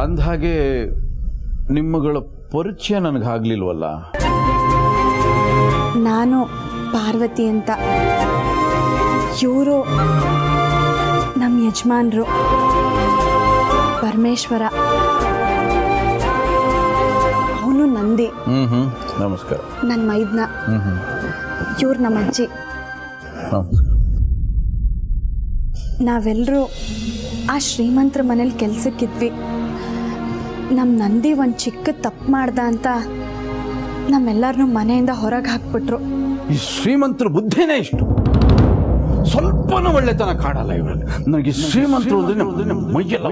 ಅಂದಹಾಗೆ ನಿಮ್ಮಗಳ ಪರಿಚಯ ನನಗಾಗ್ಲಿಲ್ವಲ್ಲ? ನಾನು ಪಾರ್ವತಿ ಅಂತ, ಇವರು ನಮ್ಮ ಯಜಮಾನ್ರು ಪರಮೇಶ್ವರ, ಅವನು ನಂದಿ. ನಮಸ್ಕಾರ. ನನ್ನ ಮೈದ್ನ. ಇವ್ರು ನಮ್ಮ ಅಜ್ಜಿ. ನಾವೆಲ್ಲರೂ ಆ ಶ್ರೀಮಂತರ ಮನೇಲಿ ಕೆಲ್ಸಕ್ಕಿದ್ವಿ. ನಮ್ಮ ನಂದಿ ಒಂದು ಚಿಕ್ಕ ತಪ್ಪು ಮಾಡ್ದ ಅಂತ ನಮ್ಮೆಲ್ಲರನ್ನೂ ಮನೆಯಿಂದ ಹೊರಗೆ ಹಾಕ್ಬಿಟ್ರು. ಈ ಶ್ರೀಮಂತರ ಬುದ್ಧಿನೇ ಇಷ್ಟು, ಸ್ವಲ್ಪನೂ ಒಳ್ಳೆತನ ಕಾಣಲ್ಲ ಇವರಲ್ಲಿ. ನನಗೆ ಶ್ರೀಮಂತರು ಅಂದ್ರೆ ಮೈಯೆಲ್ಲ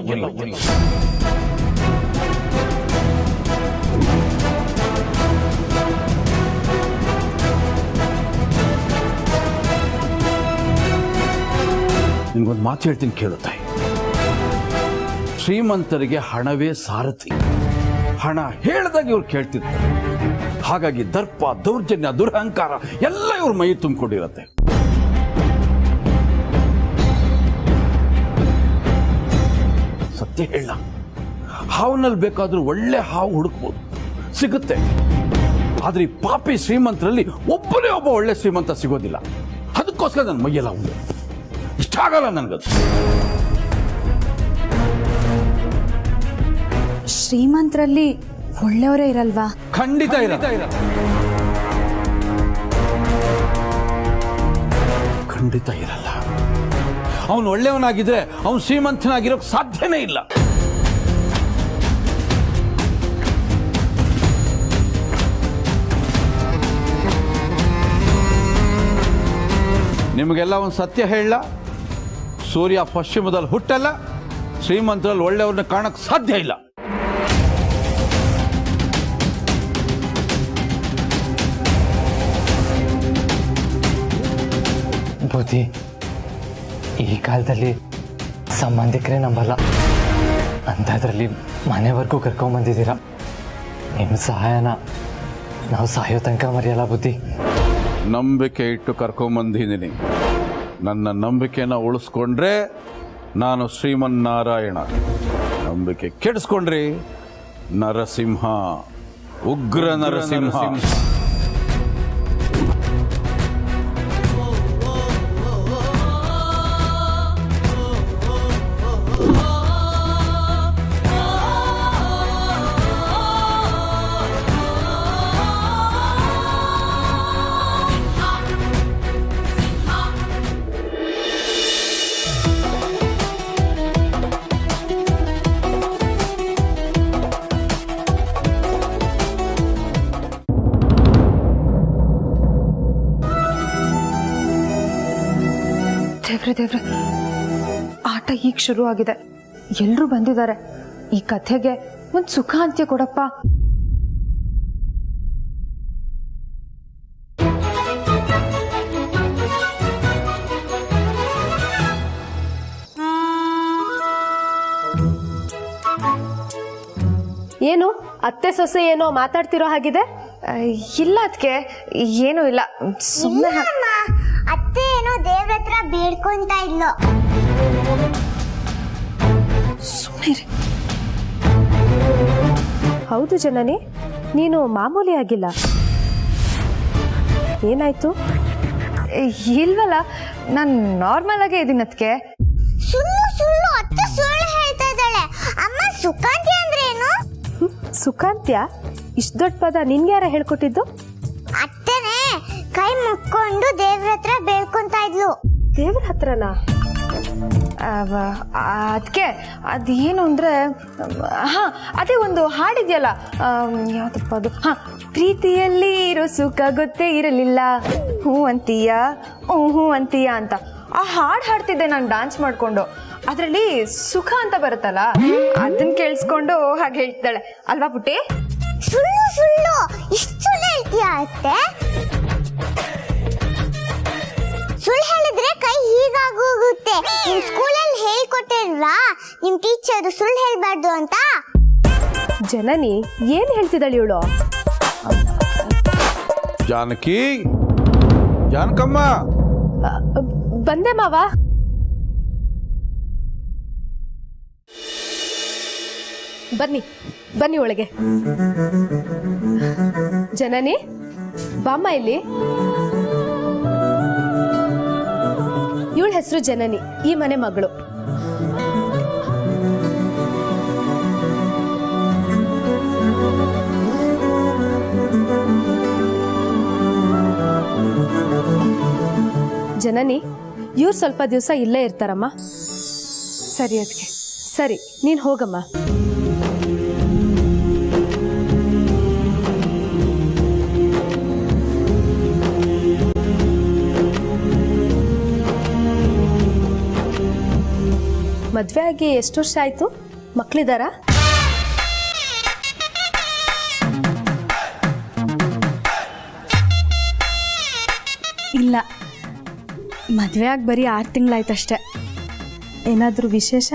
ನಿನ್ಗೊಂದು ಮಾತು ಹೇಳ್ತೀನಿ ಕೇಳುತ್ತಾಯಿ. ಶ್ರೀಮಂತರಿಗೆ ಹಣವೇ ಸಾರಥಿ. ಹಣ ಹೇಳ್ದಾಗ ಇವ್ರು ಕೇಳ್ತಿರ್ತಾರೆ. ಹಾಗಾಗಿ ದರ್ಪ, ದೌರ್ಜನ್ಯ, ದುರಹಂಕಾರ ಎಲ್ಲ ಇವ್ರ ಮೈ ತುಂಬಿಕೊಂಡಿರತ್ತೆ. ಸತ್ಯ ಹೇಳ, ಹಾವಿನಲ್ಲಿ ಬೇಕಾದ್ರೂ ಒಳ್ಳೆ ಹಾವು ಹುಡುಕ್ಬೋದು, ಸಿಗುತ್ತೆ. ಆದ್ರೆ ಈ ಪಾಪಿ ಶ್ರೀಮಂತರಲ್ಲಿ ಒಬ್ಬನೇ ಒಬ್ಬ ಒಳ್ಳೆ ಶ್ರೀಮಂತ ಸಿಗೋದಿಲ್ಲ. ಅದಕ್ಕೋಸ್ಕರ ನನ್ನ ಮೈಯೆಲ್ಲ ಉಂಟು, ಇಷ್ಟ ಆಗಲ್ಲ ನನಗದು. ಶ್ರೀಮಂತರಲ್ಲಿ ಒಳ್ಳೆಯವರೇ ಇರಲ್ವಾ? ಖಂಡಿತ ಖಂಡಿತ ಇರಲ್ಲ. ಅವನು ಒಳ್ಳೆಯವನಾಗಿದ್ರೆ ಅವನು ಶ್ರೀಮಂತನಾಗಿರೋಕ್ ಸಾಧ್ಯನೇ ಇಲ್ಲ. ನಿಮಗೆಲ್ಲ ಒಂದು ಸತ್ಯ ಹೇಳ, ಸೂರ್ಯ ಪಶ್ಚಿಮದಲ್ಲಿ ಹುಟ್ಟಲ್ಲ. ಶ್ರೀಮಂತರಲ್ಲಿ ಒಳ್ಳೆಯವ್ರನ್ನ ಕಾಣಕ್ ಸಾಧ್ಯ ಇಲ್ಲ. ಬುದ್ಧಿ, ಈ ಕಾಲದಲ್ಲಿ ಸಂಬಂಧಿಕರೇ ನಂಬಲ್ಲ, ಅಂಥದ್ರಲ್ಲಿ ಮನೆವರೆಗೂ ಕರ್ಕೊಂಬಂದಿದ್ದೀರ. ನಿಮ್ಮ ಸಹಾಯನ ನಾವು ಸಾಯೋ ತನಕ ಮರೆಯಲ್ಲ ಬುದ್ಧಿ. ನಂಬಿಕೆ ಇಟ್ಟು ಕರ್ಕೊಂಬಂದಿದ್ದೀನಿ. ನನ್ನ ನಂಬಿಕೆನ ಉಳಿಸ್ಕೊಂಡ್ರೆ ನಾನು ಶ್ರೀಮನ್ನಾರಾಯಣ, ನಂಬಿಕೆ ಕೆಡಿಸ್ಕೊಂಡ್ರಿ ನರಸಿಂಹ, ಉಗ್ರ ನರಸಿಂಹ. ದೇವ್ರೆ, ಆಟ ಈಗ ಶುರು ಆಗಿದೆ. ಎಲ್ರೂ ಬಂದಿದ್ದಾರೆ. ಈ ಕಥೆಗೆ ಒಂದು ಸುಖ ಅಂತ್ಯ ಕೊಡಪ್ಪ. ಏನು ಅತ್ತೆ ಸೊಸೆ ಏನೋ ಮಾತಾಡ್ತಿರೋ ಹಾಗಿದೆ? ಇಲ್ಲ ಅದಕ್ಕೆ ಏನೂ ಇಲ್ಲ, ಸುಮ್ಮನೆ. ಅತ್ತೆ ಏನೋ ದೇವ್ರ ಹತ್ರ ಬೇಡ್ಕೊಂತ ಇದ್ಲು. ಸುಮ್ಮನೆ. ಹೌದು ಜನನಿ, ನೀನು ಮಾಮೂಲಿ ಆಗಿಲ್ಲ, ಏನಾಯ್ತು? ಇಲ್ವಲ್ಲ, ನಾನು ನಾರ್ಮಲ್ ಆಗೇ ಇದ್ದೀನಿ ಅದಕ್ಕೆ. ಸುಳ್ಳು ಸುಳ್ಳು ಅತ್ತೆ ಸುಳ್ಳು ಹೇಳ್ತಾ ಇದ್ದಾಳೆ. ಅಮ್ಮ, ಸುಖಾಂತಿ ಅಂದ್ರೆ ಏನು? ಸುಖಾಂತ್ಯ? ಇಷ್ಟು ದೊಡ್ಡ ಪದ ನಿನ್ಗೆ ಯಾರ ಹೇಳ್ಕೊಟ್ಟಿದ್ದು? ಅತ್ತೆನೇ ಕೈ ಮುಕ್ಕೊಂಡು ದೇವ್ರ ಹತ್ರ ಬೇಡ್ಕೊಂತ ಇದ್ಲು. ದೇವ್ರ ಹತ್ರನಾ? ಅದಕ್ಕೆ ಅದೇನು ಅಂದ್ರೆ, ಹಾ ಅದೇ ಒಂದು ಹಾಡಿದ್ಯಲ್ಲ, ಯಾವ್ದಪ್ಪ ಅದು? ಹಾ, ಪ್ರೀತಿಯಲ್ಲಿ ಇರೋ ಸುಖ ಗೊತ್ತೇ ಇರಲಿಲ್ಲ, ಹೂ ಅಂತೀಯ ಹೂ ಅಂತೀಯ ಅಂತ. ಆ ಹಾಡು ಹಾಡ್ತಿದ್ದೆ ನಾನು ಡ್ಯಾನ್ಸ್ ಮಾಡ್ಕೊಂಡು. ಅದರಲ್ಲಿ ಸುಖ ಅಂತ ಬರುತ್ತಲ್ಲ, ಅದನ್ನ ಕೇಳಿಸ್ಕೊಂಡು ಹಾಗೆ ಹೇಳ್ತಾಳೆ ಅಲ್ವಾ ಪುಟ್ಟಿ? ಸುಳ್ಳು ಸುಳ್ಳು ಇಷ್ಟು ಸುಳ್ಳು ಹೇಳ್ತೀಯ ಅತ್ತೆ? ಸುಳ್ಳು ಹೇಳಿದ್ರೆ ಕೈ ಹೀಗಾಗೋಗುತ್ತೆ. ನಿಮ್ ಸ್ಕೂಲಲ್ಲಿ ಹೇಳ್ಕೊಟ್ಟಿಲ್ವಾ ನಿಮ್ ಟೀಚರ್ ಸುಳ್ಳು ಹೇಳ್ಬಾರ್ದು ಅಂತ? ಜನನಿ ಏನ್ ಹೇಳ್ತಿದ್ದಾಳೆ ಇವಳು? ಜಾನಕಿ, ಜಾನಕಮ್ಮ, ಬಂದೆ ಮಾವ. ಬನ್ನಿ ಬನ್ನಿ ಒಳಗೆ. ಜನನಿ ಬಾಮ್ಮ ಇಲ್ಲಿ. ಇವಳ ಹೆಸರು ಜನನಿ, ಈ ಮನೆ ಮಗಳು. ಜನನಿ, ಇವ್ರು ಸ್ವಲ್ಪ ದಿವಸ ಇಲ್ಲೇ ಇರ್ತಾರಮ್ಮ. ಸರಿ ಅದಕ್ಕೆ. ಸರಿ, ನೀನು ಹೋಗಮ್ಮ. ಮದುವೆ ಆಗಿ ಎಷ್ಟು ವರ್ಷ ಆಯಿತು? ಮಕ್ಕಳಿದ್ದಾರಾ? ಇಲ್ಲ, ಮದುವೆ ಆಗಿ ಬರೀ 6 ತಿಂಗಳಾಯ್ತಷ್ಟೆ. ಏನಾದರೂ ವಿಶೇಷ?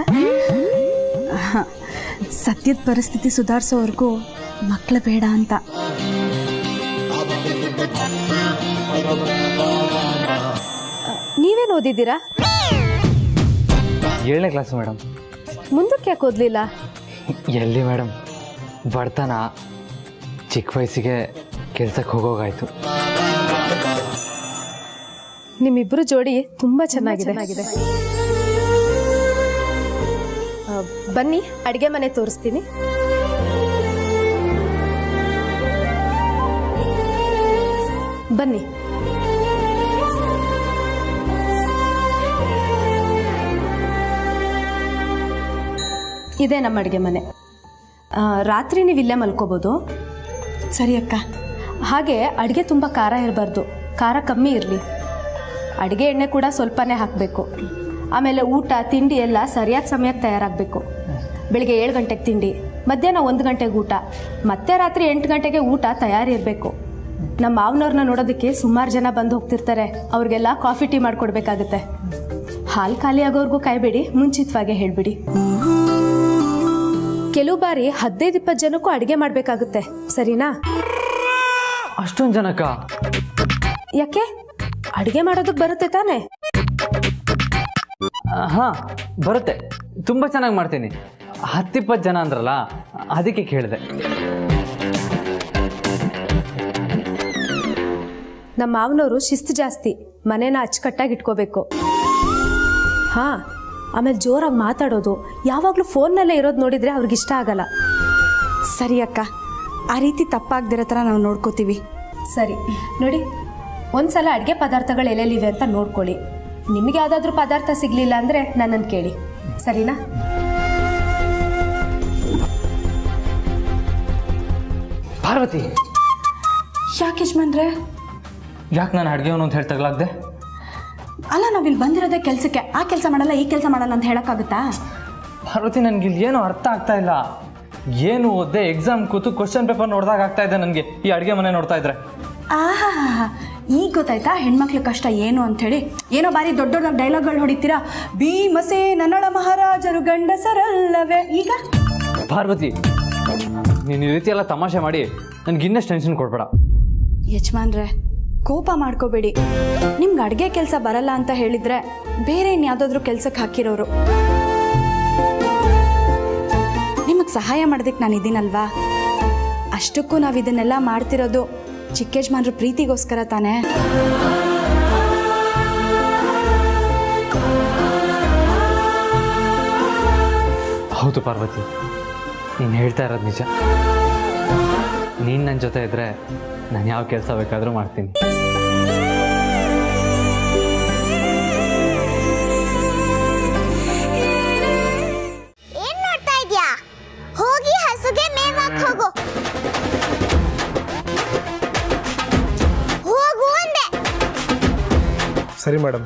ಸದ್ಯದ ಪರಿಸ್ಥಿತಿ ಸುಧಾರಿಸೋವರೆಗೂ ಮಕ್ಕಳು ಬೇಡ ಅಂತ. ನೀವೇನು ಓದಿದ್ದೀರಾ? 7ನೇ ಕ್ಲಾಸ್ ಮೇಡಮ್. ಮುಂದಕ್ಕೆ ಯಾಕೆ ಓದಲಿಲ್ಲ? ಎಲ್ಲಿ ಮೇಡಮ್, ಬಡತನ, ಚಿಕ್ಕ ವಯಸ್ಸಿಗೆ ಕೆಲ್ಸಕ್ಕೆ ಹೋಗೋಗಾಯ್ತು. ನಿಮ್ಮಿಬ್ಬರು ಜೋಡಿ ತುಂಬ ಚೆನ್ನಾಗಿದೆ. ಬನ್ನಿ, ಅಡುಗೆ ಮನೆ ತೋರಿಸ್ತೀನಿ. ಬನ್ನಿ. ಇದೇ ನಮ್ಮ ಅಡುಗೆ ಮನೆ. ರಾತ್ರಿ ನೀವು ಇಲ್ಲೇ ಮಲ್ಕೋಬೋದು. ಸರಿ ಅಕ್ಕ. ಹಾಗೆ ಅಡುಗೆ ತುಂಬ ಖಾರ ಇರಬಾರ್ದು, ಖಾರ ಕಮ್ಮಿ ಇರಲಿ. ಅಡುಗೆ ಎಣ್ಣೆ ಕೂಡ ಸ್ವಲ್ಪನೇ ಹಾಕಬೇಕು. ಆಮೇಲೆ ಊಟ ತಿಂಡಿ ಎಲ್ಲ ಸರಿಯಾದ ಸಮಯಕ್ಕೆ ತಯಾರಾಗಬೇಕು. ಬೆಳಿಗ್ಗೆ 7 ಗಂಟೆಗೆ ತಿಂಡಿ, ಮಧ್ಯಾಹ್ನ 1 ಗಂಟೆಗೆ ಊಟ, ಮತ್ತೆ ರಾತ್ರಿ 8 ಗಂಟೆಗೆ ಊಟ ತಯಾರಿರಬೇಕು. ನಮ್ಮ ಮಾವನವ್ರನ್ನ ನೋಡೋದಕ್ಕೆ ಸುಮಾರು ಜನ ಬಂದು ಹೋಗ್ತಿರ್ತಾರೆ. ಅವ್ರಿಗೆಲ್ಲ ಕಾಫಿ ಟೀ ಮಾಡಿಕೊಡ್ಬೇಕಾಗುತ್ತೆ. ಹಾಲು ಖಾಲಿ ಆಗೋರ್ಗೂ ಕಾಯ್ಬೇಡಿ, ಮುಂಚಿತವಾಗೇ ಹೇಳಿಬಿಡಿ. ಕೆಲವು ಬಾರಿ 15-20 ಜನಕ್ಕೂ ಅಡುಗೆ ಮಾಡಬೇಕಾಗುತ್ತೆ, ಸರಿನಾ? ಅಷ್ಟೊಂದು ಜನಕ್ಕ? ಯಾಕೆ, ಅಡುಗೆ ಮಾಡೋದಕ್ಕೆ ಬರುತ್ತೆ ತಾನೇ? ಹಾಂ ಬರುತ್ತೆ, ತುಂಬ ಚೆನ್ನಾಗಿ ಮಾಡ್ತೀನಿ. 10-20 ಜನ ಅಂದ್ರಲ್ಲ, ಅದಕ್ಕೆ ಕೇಳಿದೆ. ನಮ್ಮ ಮಾವನವರು ಶಿಸ್ತು ಜಾಸ್ತಿ, ಮನೇನ ಅಚ್ಚುಕಟ್ಟಾಗಿ ಇಟ್ಕೋಬೇಕು. ಹಾಂ, ಆಮೇಲೆ ಜೋರಾಗಿ ಮಾತಾಡೋದು, ಯಾವಾಗಲೂ ಫೋನ್ನಲ್ಲೇ ಇರೋದು ನೋಡಿದರೆ ಅವ್ರಿಗೆ ಇಷ್ಟ ಆಗಲ್ಲ. ಸರಿ ಅಕ್ಕ, ಆ ರೀತಿ ತಪ್ಪಾಗ್ದಿರೋ ಥರ ನಾವು ನೋಡ್ಕೋತೀವಿ. ಸರಿ ನೋಡಿ, ಒಂದ್ಸಲ ಅಡುಗೆ ಪದಾರ್ಥಗಳು ಎಲ್ಲೆಲ್ಲಿವೆ ಅಂತ ನೋಡ್ಕೊಳ್ಳಿ. ನಿಮಗೆ ಯಾವುದಾದ್ರೂ ಪದಾರ್ಥ ಸಿಗಲಿಲ್ಲ ಅಂದರೆ ನನ್ನನ್ನು ಕೇಳಿ, ಸರಿನಾ? ಪಾರ್ವತಿ, ಯಾಕೆ ಯಜಮಾನ್ರೆ? ಯಾಕೆ ನಾನು ಅಡುಗೆವನು ಅಂತ ಹೇಳಿ ತಗಲಾಗ್ದೆ? ಅಲ್ಲ, ನಾವಿಲ್ಲಿ ಬಂದಿರೋದೇ ಕೆಲಸಕ್ಕೆ. ಆ ಕೆಲಸ ಮಾಡಲ್ಲ, ಈ ಕೆಲಸ ಮಾಡಲ್ಲ ಅಂತ ಹೇಳೋಕ್ಕಾಗುತ್ತಾ? ಪಾರ್ವತಿ, ನನಗೆ ಇಲ್ಲಿ ಏನು ಅರ್ಥ ಆಗ್ತಾ ಇಲ್ಲ. ಏನು ಓದ್ದೆ, ಎಕ್ಸಾಮ್ ಕೂತು ಕ್ವಶನ್ ಪೇಪರ್ ನೋಡಿದಾಗ ಆಗ್ತಾ ಇದೆ ನನಗೆ ಈ ಅಡುಗೆ ಮನೆ ನೋಡ್ತಾ ಇದ್ರೆ. ಆಹಾ, ಈಗ ಗೊತ್ತಾಯ್ತಾ ಹೆಣ್ಮಕ್ಳ ಕಷ್ಟ ಏನು ಅಂಥೇಳಿ? ಏನೋ ಬಾರಿ ದೊಡ್ಡ ದೊಡ್ಡ ಡೈಲಾಗ್ಗಳು ಹೊಡಿತೀರಾ. ಭೀಮಸೇ ನನ್ನಳ ಮಹಾರಾಜರು ಗಂಡಸರಲ್ಲವೇ. ಈಗ ಪಾರ್ವತಿ, ನೀನು ಈ ರೀತಿ ಎಲ್ಲ ತಮಾಷೆ ಮಾಡಿ ನನಗೆ ಇನ್ನಷ್ಟು ಟೆನ್ಷನ್ ಕೊಡ್ಬೇಡ. ಯಜಮಾನ್ರೆ, ಕೋಪ ಮಾಡ್ಕೋಬೇಡಿ. ನಿಮ್ಗೆ ಅಡುಗೆ ಕೆಲಸ ಬರಲ್ಲ ಅಂತ ಹೇಳಿದ್ರೆ ಬೇರೆ ಇನ್ಯಾವುದಾದ್ರೂ ಕೆಲ್ಸಕ್ಕೆ ಹಾಕಿರೋರು. ನಿಮಗೆ ಸಹಾಯ ಮಾಡೋದಕ್ಕೆ ನಾನು ಇದ್ದೀನಲ್ವಾ? ಅಷ್ಟಕ್ಕೂ ನಾವು ಇದನ್ನೆಲ್ಲ ಮಾಡ್ತಿರೋದು ಚಿಕ್ಕ ಯಜಮಾನ್ರ ಪ್ರೀತಿಗೋಸ್ಕರ ತಾನೇ. ಹೌದು ಪಾರ್ವತಿ, ನೀನು ಹೇಳ್ತಾ ಇರೋದು ನಿಜ. ನೀನು ನನ್ನ ಜೊತೆ ಇದ್ದರೆ ನಾನು ಯಾವ ಕೆಲಸ ಬೇಕಾದರೂ ಮಾಡ್ತೀನಿ. ಏನ್ ನೋಡ್ತಾ ಇದ್ಯಾ? ಹೋಗಿ ಹಸುಗೆ ಮೇವಾಕ್ ಹೋಗು. ಹೋಗು ಅಂದೆ. ಸರಿ ಮೇಡಮ್.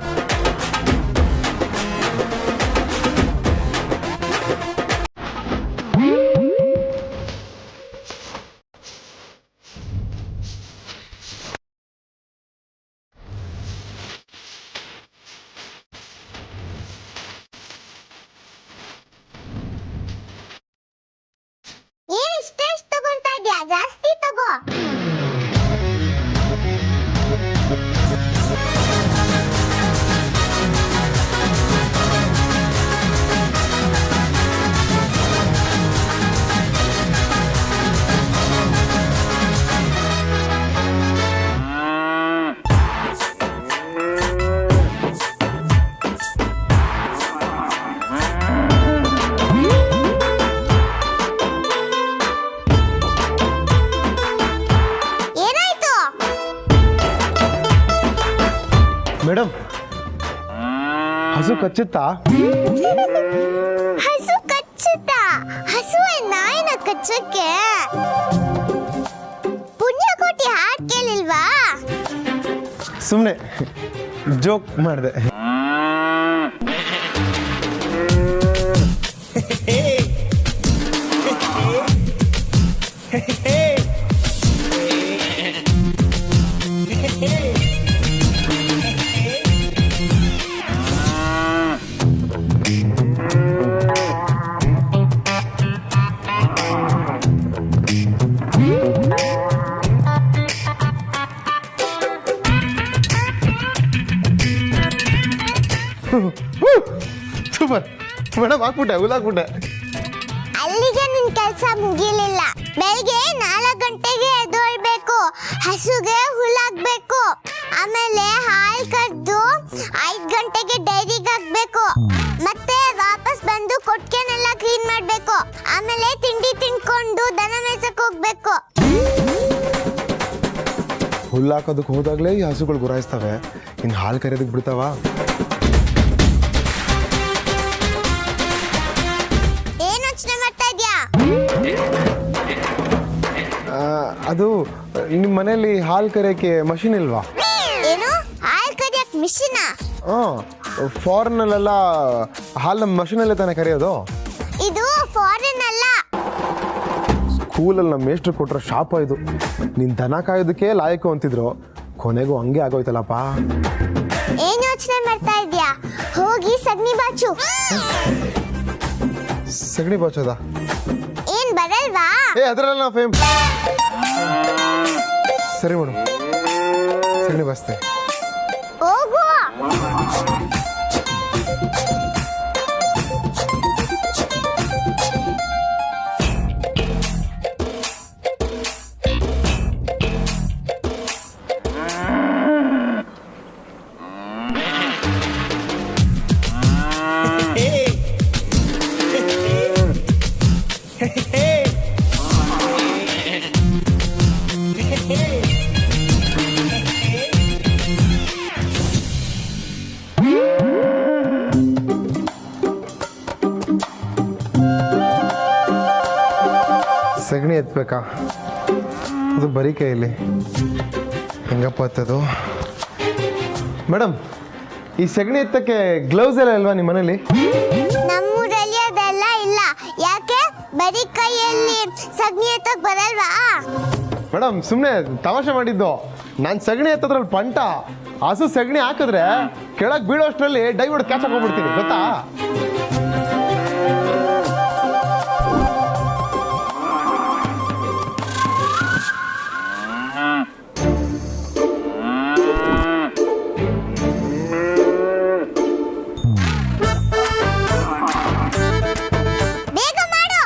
ಏನ್ ಇಷ್ಟೆಷ್ಟು ತಗೊಂತಾ ಇದ್ಯಾ? ಜಾಸ್ತಿ ತಗೋ. ಹಸು ಕಚ್ಚುತ್ತಾ? ಹಸು ಕಚ್ಚುತ್ತಾ? ಹಸುವೆ ನಾಯಿನ ಕಚ್ಚಕ್ಕೆ ಪುಣ್ಯಕೋಟಿ ಹಾಡ್ ಕೇಳಿಲ್ವಾ? ಸುಮ್ಮನೆ ಜೋಕ್ ಮಾಡಿದೆ. ಸೂಪರ್ ಮೇಡಮ್, ಹಾಕ್ಬಿಟ್ಟೆ, ಹುಲ್ಲಾಕ್ಬಿಟ್ಟೆ. ಅಲ್ಲಿಗೆ ನಿನ್ ಕೆಲಸ ಮುಗಿಲಿಲ್ಲ. ಬೆಳಿಗ್ಗೆ 4 ಗಂಟೆಗೆ ಎದ್ದೇಳ್ಬೇಕು, ಹಸುಗೆ ಹುಲ್ಲಾಕ್ಬೇಕು, ಆಮೇಲೆ ಹಾಲು ಕರೆದು 5 ಗಂಟೆಗೆ ಡೈರಿಗೆ ಹಾಕ್ಬೇಕು, ಮತ್ತೆ ವಾಪಸ್ ಬಂದು ಕೊಟ್ಟಿಗೆನೆಲ್ಲ ಕ್ಲೀನ್ ಮಾಡ್ಬೇಕು, ಆಮೇಲೆ ತಿಂಡಿ ತಿನ್ಕೊಂಡು ದನ ಮೇಯ್ಸಕ್ ಹೋಗ್ಬೇಕು. ಹುಲ್ಲಾಕೋದಕ್ಕೆ ಹೋದಾಗಲೇ ಈ ಹಸುಗಳು ಗುರಾಯಿಸ್ತವೆ, ಇನ್ನು ಹಾಲು ಕರೆಯೋದಕ್ಕೆ ಬಿಡ್ತಾವ? ಏನ್ ಯೋಚನೆ ಮಾಡ್ತಾ ಇದ್ಯಾ? ಅದು ನಿಮ್ಮ ಮನೆಯಲ್ಲಿ ಹಾಲು ಕರೆಯೋಕ್ಕೆ ಮಷಿನ್ ಇಲ್ವಾ? ಏನು ಹಾಲು ಕರಿಯಕ್ ಮಿಷಿನಾ? ಹಾಂ, ಫಾರಿನಲ್ಲೆಲ್ಲ ಹಾಲು ಮಷಿನಲ್ಲೇ ತಾನೇ ಕರೆಯೋದು. ಇದು ಫಾರಿನ್ ಅಲ್ಲ. ಸ್ಕೂಲಲ್ಲಿ ನಮ್ಮ ಮೇಷ್ಟ್ರು ಕೊಟ್ಟರೆ ಶಾಪ ಇದು. ನೀನು ದನ ಕಾಯೋದಕ್ಕೆ ಲಾಯಕು ಅಂತಿದ್ರು, ಕೊನೆಗೂ ಹಂಗೆ ಆಗೋಯ್ತಲ್ಲಪ್ಪ. ಏನ್ ಯೋಚನೆ ಮಾಡ್ತಾ ಇದ್ಯಾ? ಹೋಗಿ ಸಗಣಿ ಬಾಚು. ಸಗಣಿ ಬಾಚೋದ? ಏನ್ ಬರಲ್ವಾ? ಅದರಲ್ಲ ಫೇಮ್. ಸರಿ ಮೇಡಮ್, ಸಗಣಿ ಬಾಚ್ತೆ. ಹೋಗು. ಸಗಣಿ ಎತ್ತಬೇಕಾ? ಅದು ಬರೀ ಕೈಯಲ್ಲಿ ಹೆಂಗಪ್ಪ ಎತ್ತದು? ಮೇಡಮ್, ಈ ಸಗಣಿ ಎತ್ತಕ್ಕೆ ಗ್ಲೌಸ್ ಎಲ್ಲ ಇಲ್ವಾ ನಿಮ್ಮ ಮನೇಲಿ? ನಮ್ಮೂರಲ್ಲಿ ಅದೆಲ್ಲ ಇಲ್ಲ. ಯಾಕೆ? ಬರೀ ಕೈಯಲ್ಲಿ ಸಗಣಿ ಎತ್ತಕ್ ಬರಲ್ವಾ? ಮೇಡಮ್, ಸುಮ್ಮನೆ ತಮಾಷೆ ಮಾಡಿದ್ದು. ನಾನು ಸಗಣಿ ಎತ್ತದ್ರಲ್ಲಿ ಪಂಟ. ಹಸು ಸಗಣಿ ಹಾಕಿದ್ರೆ ಕೆಳಗೆ ಬೀಳೋ ಅಷ್ಟರಲ್ಲಿ ಡೈ ಹೊಡೆದು ಕ್ಯಾಚ್ ಹಾಕೊಂಡ್ಬಿಡ್ತೀನಿ, ಗೊತ್ತಾ? ಬೇಗ ಮಾಡು.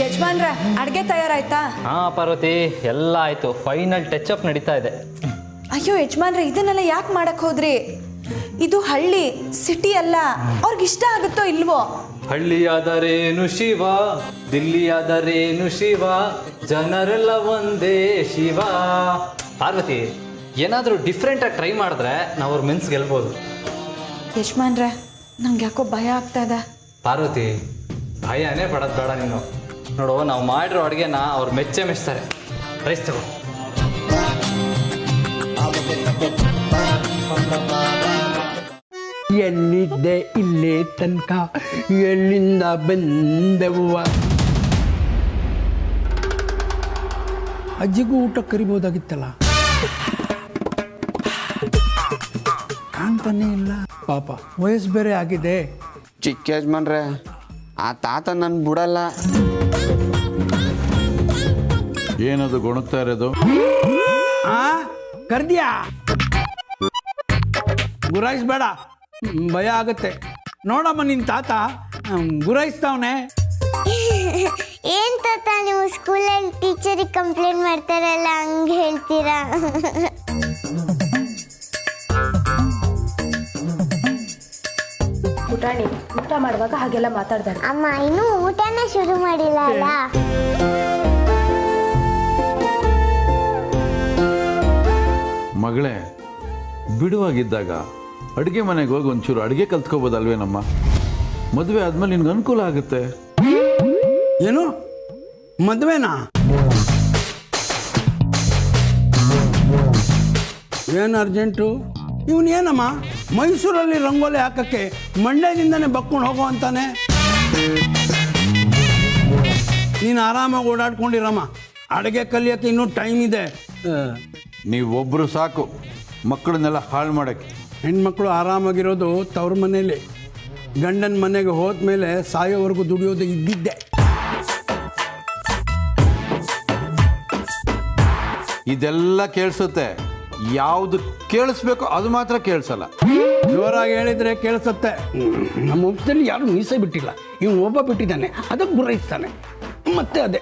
ಯಜಮಾನ್ರ ಅಡುಗೆ ತಯಾರಾಯ್ತಾ? ಹಾಂ ಪಾರ್ವತಿ, ಎಲ್ಲ ಆಯಿತು. ಫೈನಲ್ ಟಚ್ ಅಪ್ ನಡೀತಾ ಇದೆ. ಅಯ್ಯೋ ಯಜಮಾನ್ರೆ, ಇದನ್ನೆಲ್ಲ ಯಾಕೆ ಮಾಡಕ್ ಹೋದ್ರಿ? ಇದು ಹಳ್ಳಿ, ಸಿಟಿ ಅಲ್ಲ. ಅವ್ರಿಗೆ ಇಷ್ಟ ಆಗುತ್ತೋ ಇಲ್ವೋ? ಹಳ್ಳಿಯಾದರೇನು ಶಿವ, ದಿಲ್ಲಿಯಾದರೇನು ಶಿವ, ಜನರೆಲ್ಲ ಒಂದೇ ಶಿವ. ಪಾರ್ವತಿ, ಏನಾದರೂ ಡಿಫ್ರೆಂಟಾಗಿ ಟ್ರೈ ಮಾಡಿದ್ರೆ ನಾವು ಅವ್ರ ಮೆನ್ಸ್ ಗೆಲ್ಬೋದು. ಯಜಮಾನ್ರೆ, ನಂಗೆ ಯಾಕೋ ಭಯ ಆಗ್ತಾ ಇದೆ. ಪಾರ್ವತಿ, ಭಯನೇ ಪಡೋದು ಬೇಡ ನೀನು. ನೋಡು, ನಾವು ಮಾಡಿರೋ ಅಡುಗೆನ ಅವ್ರು ಮೆಚ್ಚುತ್ತಾರೆ. ರೈಸ್ ತಗೋ. ಎಲ್ಲಿದ್ದೆ ಇಲ್ಲೇ ತನಕ, ಎಲ್ಲಿಂದ ಬಂದವ್ವ? ಅಜ್ಜಿಗೂ ಊಟ ಕರಿಬೋದಾಗಿತ್ತಲ್ಲ, ಕಾಣ್ತಾನೆ ಇಲ್ಲ. ಪಾಪ ವಯಸ್ಸು ಬೇರೆ ಆಗಿದೆ. ಚಿಕ್ಕ ಯಜಮಾನ್ರೆ, ಆ ತಾತ ನನ್ನ ಬಿಡಲ್ಲ. ಏನದು ಗೊಣಗ್ತಾ ಇರೋದು? ಆ ಕರ್ದ್ಯಾ ಗುರಾಯಿಸ್ಬೇಡ, ಭಯ ಆಗುತ್ತೆ. ನೋಡಮ್ಮ ನಿನ್ನ ತಾತ ಗುರಾಯಿಸ್ತಾವನೆ. ಏನ್ ತಾತ ನೀವು ಸ್ಕೂಲಲ್ಲಿ ಟೀಚರಿಗೆ ಕಂಪ್ಲೇಂಟ್ ಮಾಡ್ತಾರಲ್ಲ ಹಂಗೆ ಹೇಳ್ತೀರಾ? ಪುಟಾಣಿ, ಊಟ ಮಾಡುವಾಗ ಹಾಗೆಲ್ಲ ಮಾತಾಡ್ತಾರೆ. ಅಮ್ಮ ಇನ್ನೂ ಊಟನ ಶುರು ಮಾಡಿಲ್ಲ ಅಲ್ಲ? ಮಗಳೇ, ಬಿಡುವಾಗಿದ್ದಾಗ ಅಡುಗೆ ಮನೆಗೆ ಹೋಗಿ ಒಂಚೂರು ಅಡುಗೆ ಕಲ್ತ್ಕೋಬೋದಲ್ವೇನಮ್ಮ? ಮದುವೆ ಆದ್ಮೇಲೆ ನಿನ್ಗೆ ಅನುಕೂಲ ಆಗುತ್ತೆ. ಏನು ಮದುವೆನಾ? ಏನು ಅರ್ಜೆಂಟು? ಇವನೇನಮ್ಮ ಮೈಸೂರಲ್ಲಿ ರಂಗೋಲಿ ಹಾಕಕ್ಕೆ ಮಂಡ್ಯದಿಂದನೇ ಬಕ್ಕೊಂಡು ಹೋಗೋ ಅಂತಾನೆ. ನೀನು ಆರಾಮಾಗಿ ಓಡಾಡ್ಕೊಂಡಿರಮ್ಮ, ಅಡುಗೆ ಕಲಿಯೋಕ್ಕೆ ಇನ್ನೂ ಟೈಮ್ ಇದೆ. ನೀವೊಬ್ಬರು ಸಾಕು ಮಕ್ಕಳನ್ನೆಲ್ಲ ಹಾಳು ಮಾಡೋಕ್ಕೆ. ಹೆಣ್ಮಕ್ಳು ಆರಾಮಾಗಿರೋದು ತವ್ರ ಮನೇಲಿ, ಗಂಡನ ಮನೆಗೆ ಹೋದ್ಮೇಲೆ ಸಾಯೋವರೆಗೂ ದುಡಿಯೋದು ಇದ್ದಿದ್ದೆ. ಇದೆಲ್ಲ ಕೇಳಿಸುತ್ತೆ, ಯಾವುದು ಕೇಳಿಸ್ಬೇಕು ಅದು ಮಾತ್ರ ಕೇಳಿಸಲ್ಲ. ಜೋರಾಗಿ ಹೇಳಿದ್ರೆ ಕೇಳಿಸುತ್ತೆ. ನಮ್ಮ ವಂಶದಲ್ಲಿ ಯಾರು ಮೀಸೆ ಬಿಟ್ಟಿಲ್ಲ, ಇವನು ಒಬ್ಬ ಬಿಟ್ಟಿದ್ದಾನೆ, ಅದಕ್ಕೆ ಗುರಾಯಿಸ್ತಾನೆ. ಮತ್ತೆ ಅದೇ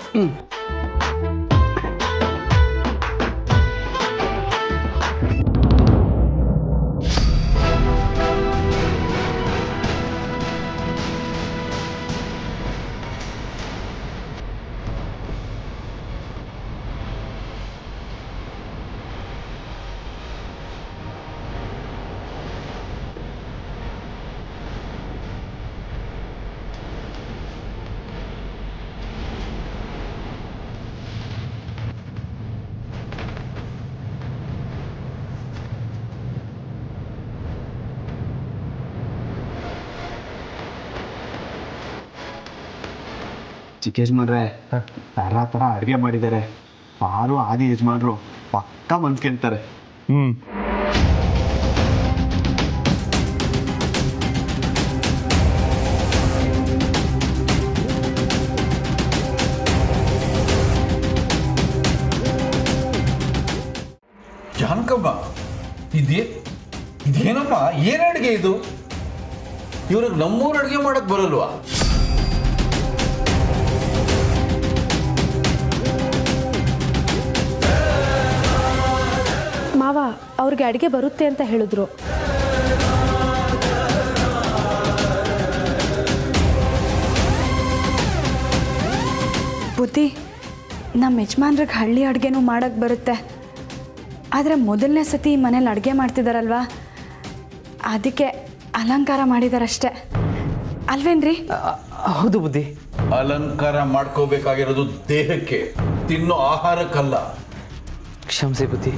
ಚಿಕ್ಕ ಯಜಮಾನ್ರೆ ಥರ ಅಡುಗೆ ಮಾಡಿದ್ದಾರೆ. ಯಾರು ಆದಿ ಯಜಮಾನ್ರು ಪಕ್ಕ ಮನ್ಸ್ಕೊಂತಾರೆ. ಜಾನಕಮ್ಮ, ಇದೇನಮ್ಮ? ಏನ್ ಅಡುಗೆ ಇದು? ಇವ್ರಿಗೆ ನಮ್ಮೂರು ಅಡುಗೆ ಮಾಡಕ್ ಬರಲ್ವಾ? ಮಾವ ಅವ್ರಿಗೆ ಅಡುಗೆ ಬರುತ್ತೆ ಅಂತ ಹೇಳಿದ್ರು. ಬುದ್ಧಿ, ನಮ್ಮ ಯಜಮಾನ್ರಿಗೆ ಹಳ್ಳಿ ಅಡುಗೆನೂ ಮಾಡೋಕ್ಕೆ ಬರುತ್ತೆ. ಆದರೆ ಮೊದಲನೇ ಸತಿ ಮನೇಲಿ ಅಡುಗೆ ಮಾಡ್ತಿದ್ದಾರಲ್ವಾ, ಅದಕ್ಕೆ ಅಲಂಕಾರ ಮಾಡಿದಾರಷ್ಟೆ ಅಲ್ವೇನ್ರಿ? ಹೌದು ಬುದ್ಧಿ. ಅಲಂಕಾರ ಮಾಡ್ಕೋಬೇಕಾಗಿರೋದು ದೇಹಕ್ಕೆ, ತಿನ್ನೋ ಆಹಾರಕ್ಕಲ್ಲ. ಕ್ಷಮಿಸಿ ಬುದ್ಧಿ.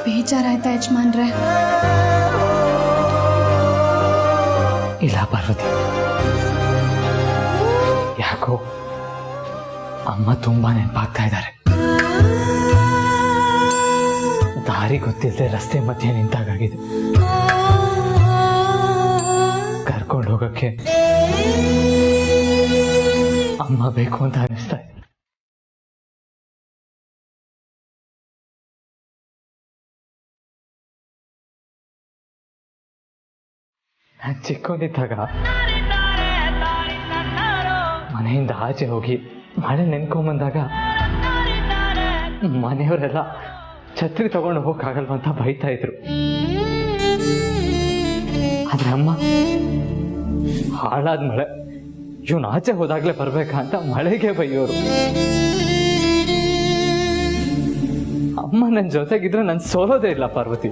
ಬೇಜಾರಾಯ್ತಾ ಯಜಮಾನ್ರೆ? ಇಲ್ಲ ಪಾರ್ವತಿ, ಯಾಕೋ ಅಮ್ಮ ತುಂಬಾ ನೆನಪಾಗ್ತಾ ಇದ್ದಾರೆ. ದಾರಿ ಗೊತ್ತಿಲ್ಲದೆ ರಸ್ತೆ ಮಧ್ಯೆ ನಿಂತಾಗಿದೆ. ಕರ್ಕೊಂಡು ಹೋಗಕ್ಕೆ ಅಮ್ಮ ಬೇಕು ಅಂತ ಅನಿಸ್ತಾ ಇದೆ. ನಾನು ಚಿಕ್ಕವನಿದ್ದಾಗ ಮನೆಯಿಂದ ಆಚೆ ಹೋಗಿ ಮಳೆ ನೆನ್ಕೊಂಬಂದಾಗ ಮನೆಯವರೆಲ್ಲ ಛತ್ರಿ ತಗೊಂಡು ಹೋಗಕ್ಕಾಗಲ್ವಂತ ಬೈತಾ ಇದ್ರು. ಆದ್ರೆ ಅಮ್ಮ ಹಾಳಾದ ಮಳೆ, ಇವನು ಆಚೆ ಹೋದಾಗ್ಲೇ ಬರ್ಬೇಕಾ ಅಂತ ಮಳೆಗೆ ಬೈಯೋರು. ಅಮ್ಮ ನನ್ನ ಜೊತೆಗಿದ್ರೆ ನಾನು ಸೋಲೋದೇ ಇಲ್ಲ ಪಾರ್ವತಿ.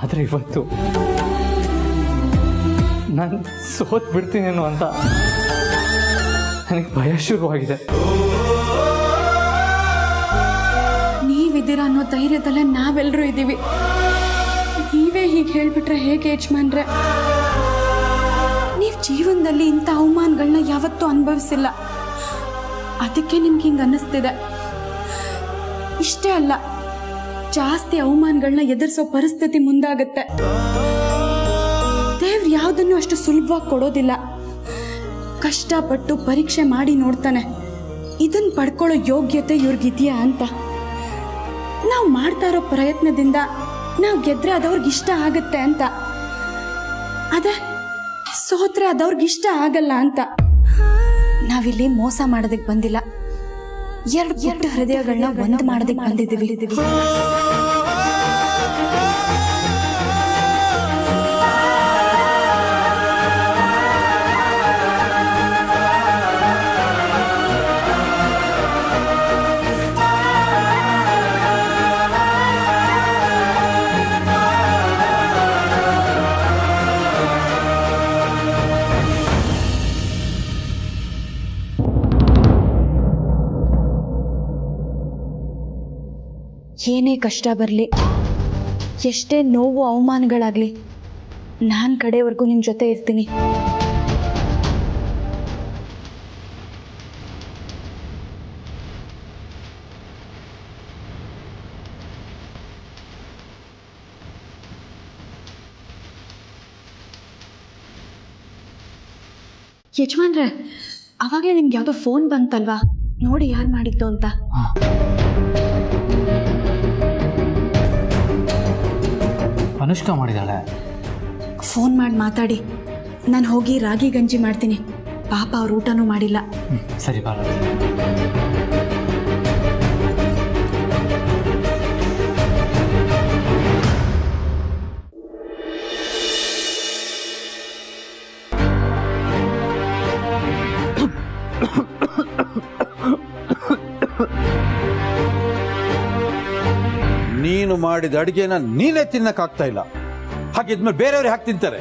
ಆದರೆ ಇವತ್ತು ನಾನು ಸೋತ್ ಬಿಡ್ತೀನೇನೋ ಅಂತ ನನಗೆ ಭಯ ಶುರುವಾಗಿದೆ. ನೀವಿದ್ದೀರ ಅನ್ನೋ ಧೈರ್ಯದಲ್ಲೇ ನಾವೆಲ್ಲರೂ ಇದ್ದೀವಿ. ನೀವೇ ಹೀಗೆ ಹೇಳ್ಬಿಟ್ರೆ ಹೇಗೆ ಯಜಮಾನ್ರೆ? ನೀವು ಜೀವನದಲ್ಲಿ ಇಂಥ ಅವಮಾನಗಳನ್ನ ಯಾವತ್ತೂ ಅನುಭವಿಸಿಲ್ಲ, ಅದಕ್ಕೆ ನಿಮ್ಗೆ ಹಿಂಗೆ ಅನ್ನಿಸ್ತಿದೆ. ಇಷ್ಟೇ ಅಲ್ಲ, ಜಾಸ್ತಿ ಅವಮಾನಗಳನ್ನ ಎದುರಿಸೋ ಪರಿಸ್ಥಿತಿ ಮುಂದಾಗತ್ತೆ. ದೇವ್ರು ಯಾವುದನ್ನು ಅಷ್ಟು ಸುಲಭವಾಗಿ ಕೊಡೋದಿಲ್ಲ. ಕಷ್ಟಪಟ್ಟು ಪರೀಕ್ಷೆ ಮಾಡಿ ನೋಡ್ತಾನೆ, ಇದನ್ನು ಪಡ್ಕೊಳ್ಳೋ ಯೋಗ್ಯತೆ ಇವ್ರಿಗಿದೆಯಾ ಅಂತ. ನಾವು ಮಾಡ್ತಾ ಇರೋ ಪ್ರಯತ್ನದಿಂದ ನಾವು ಗೆದ್ರೆ ಅದವ್ರಿಗೆ ಇಷ್ಟ ಆಗತ್ತೆ ಅಂತ, ಅದೇ ಸೋತ್ರೆ ಅದವ್ರಿಗೆ ಇಷ್ಟ ಆಗಲ್ಲ ಅಂತ. ನಾವಿಲ್ಲಿ ಮೋಸ ಮಾಡೋದಕ್ಕೆ ಬಂದಿಲ್ಲ, ಎರಡು ಹೃದಯಗಳನ್ನ ಒಂದು ಮಾಡೋದಕ್ಕೆ ಬಂದಿದ್ದೀವಿ. ಏನೇ ಕಷ್ಟ ಬರಲಿ, ಎಷ್ಟೇ ನೋವು ಅವಮಾನಗಳಾಗಲಿ, ನಾನು ಕಡೆವರೆಗೂ ನಿಮ್ಮ ಜೊತೆ ಇರ್ತೀನಿ. ಯಜಮಾನ್ರೆ, ಅವಾಗಲೇ ನಿಮ್ಗೆ ಯಾವುದೋ ಫೋನ್ ಬಂತಲ್ವಾ, ನೋಡಿ ಯಾರು ಮಾಡಿದ್ದು ಅಂತ. ಅನುಷ್ಕಾ ಮಾಡಿದಾಳೆ. ಫೋನ್ ಮಾಡಿ ಮಾತಾಡಿ, ನಾನು ಹೋಗಿ ರಾಗಿ ಗಂಜಿ ಮಾಡ್ತೀನಿ. ಪಾಪ ಅವ್ರು ಊಟನೂ ಮಾಡಿಲ್ಲ. ಸರಿ ಪಾರ್ವತಿ. ನೀನು ಮಾಡಿದ ಅಡಿಗೆನ ನೀನೇ ತಿನ್ನಕ್ಕಾಗ್ತಾ ಇಲ್ಲ, ಹಾಗಿದ್ಮೇಲೆ ಬೇರೆಯವ್ರಿಗೆ ಹಾಕಿ ತಿಂತಾರೆ.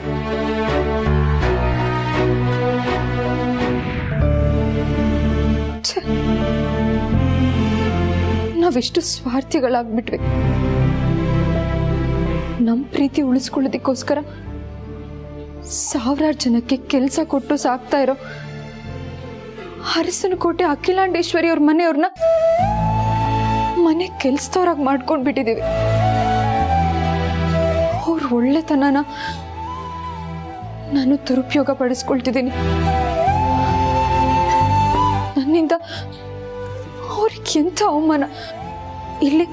ನಾವೆಷ್ಟು ಸ್ವಾರ್ಥಿಗಳಾಗ್ಬಿಟ್ವಿ. ನಮ್ಮ ಪ್ರೀತಿ ಉಳಿಸ್ಕೊಳ್ಳೋದಕ್ಕೋಸ್ಕರ ಸಾವಿರಾರು ಜನಕ್ಕೆ ಕೆಲಸ ಕೊಟ್ಟು ಸಾಕ್ತಾ ಇರೋ ಅರಸನಕೋಟೆ ಅಖಿಲಾಂಡೇಶ್ವರಿ ಅವ್ರ ಮನೆಯವ್ರನ್ನ ಮನೆ ಕೆಲ್ಸದವ್ರಾಗಿ ಮಾಡ್ಕೊಂಡು ಬಿಟ್ಟಿದ್ದೀವಿ. ಅವ್ರ ಒಳ್ಳೆತನನ ನಾನು ದುರುಪಯೋಗ ಪಡಿಸ್ಕೊಳ್ತಿದ್ದೀನಿ. ನನ್ನಿಂದ ಅವ್ರಿಗೆ ಎಂಥ ಅವಮಾನ. ಇಲ್ಲಿ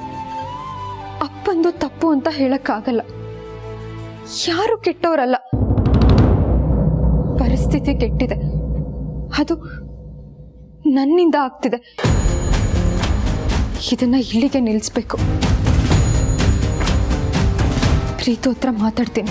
ಅಪ್ಪಂದು ತಪ್ಪು ಅಂತ ಹೇಳಕ್ಕಾಗಲ್ಲ, ಯಾರು ಕೆಟ್ಟವರಲ್ಲ, ಪರಿಸ್ಥಿತಿ ಕೆಟ್ಟಿದೆ, ಅದು ನನ್ನಿಂದ ಆಗ್ತಿದೆ. ಇದನ್ನ ಇಲ್ಲಿಗೆ ನಿಲ್ಲಿಸ್ಬೇಕು. ಪ್ರೀತು ಹತ್ರ ಮಾತಾಡ್ತೀನಿ.